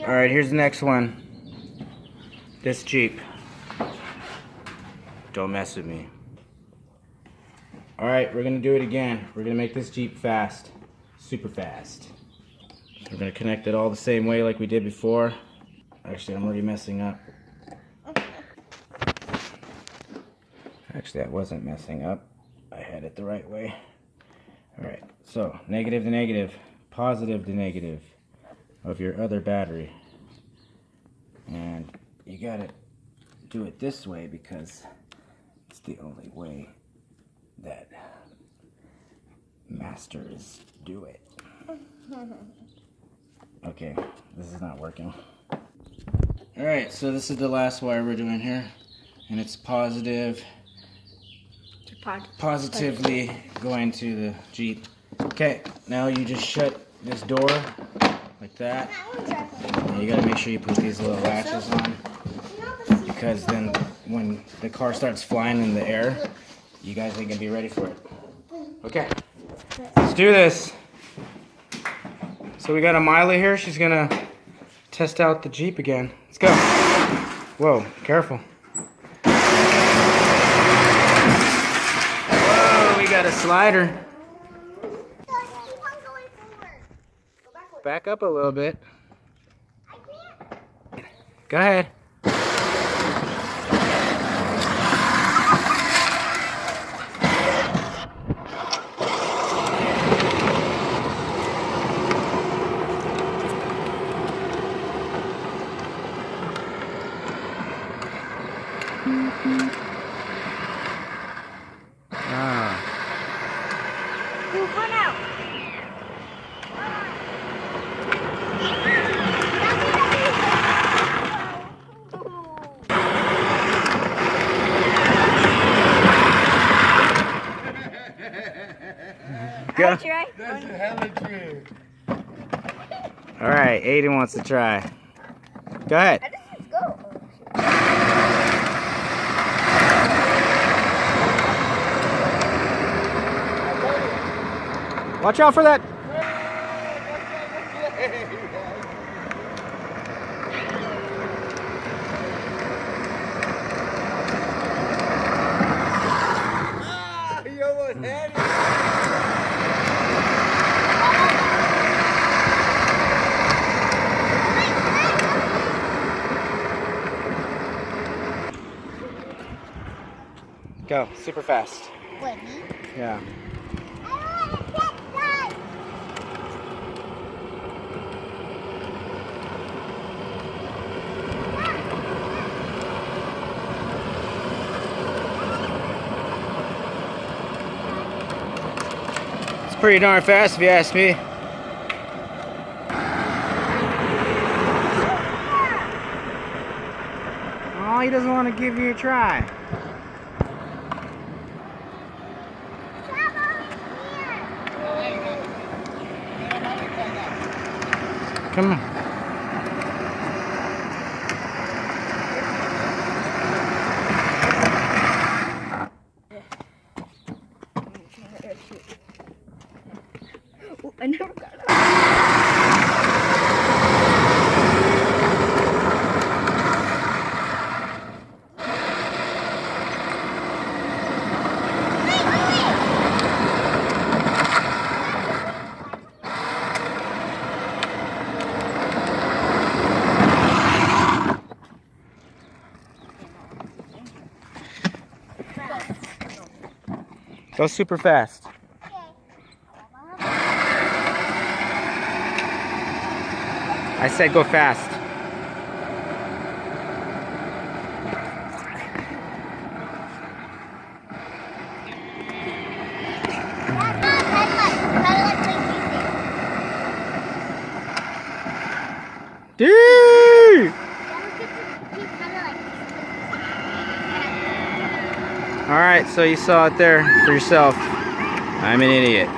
Alright, here's the next one. This Jeep. Don't mess with me. Alright, we're gonna do it again. We're gonna make this Jeep fast. Super fast. We're gonna connect it all the same way like we did before. Actually, I'm already messing up. Actually, I wasn't messing up. I had it the right way. Alright, so negative to negative, positive to negative of your other battery. And you gotta do it this way because it's the only way that masters do it. Okay, this is not working. Alright, so this is the last wire we're doing here. And it's positively going to the Jeep. Okay, now you just shut this door like that. And you gotta make sure you put these little latches on, because then when the car starts flying in the air, you guys are gonna be ready for it. Okay, let's do this. So we got Amila here. She's gonna test out the Jeep again. Let's go. Whoa, careful. Whoa, we got a slider. Back up a little bit. Go ahead. Run out. Go. That's a hella trick. Alright, Aiden wants to try. Go ahead. Let's go. Watch out for that. You almost had it. Go, super fast. Wait, me? Yeah. It's pretty darn fast if you ask me. Oh, he doesn't want to give you a try. Come on. Ooh, I never got it. Go super fast. I said go fast. Dude! Alright, so you saw it there for yourself. I'm an idiot.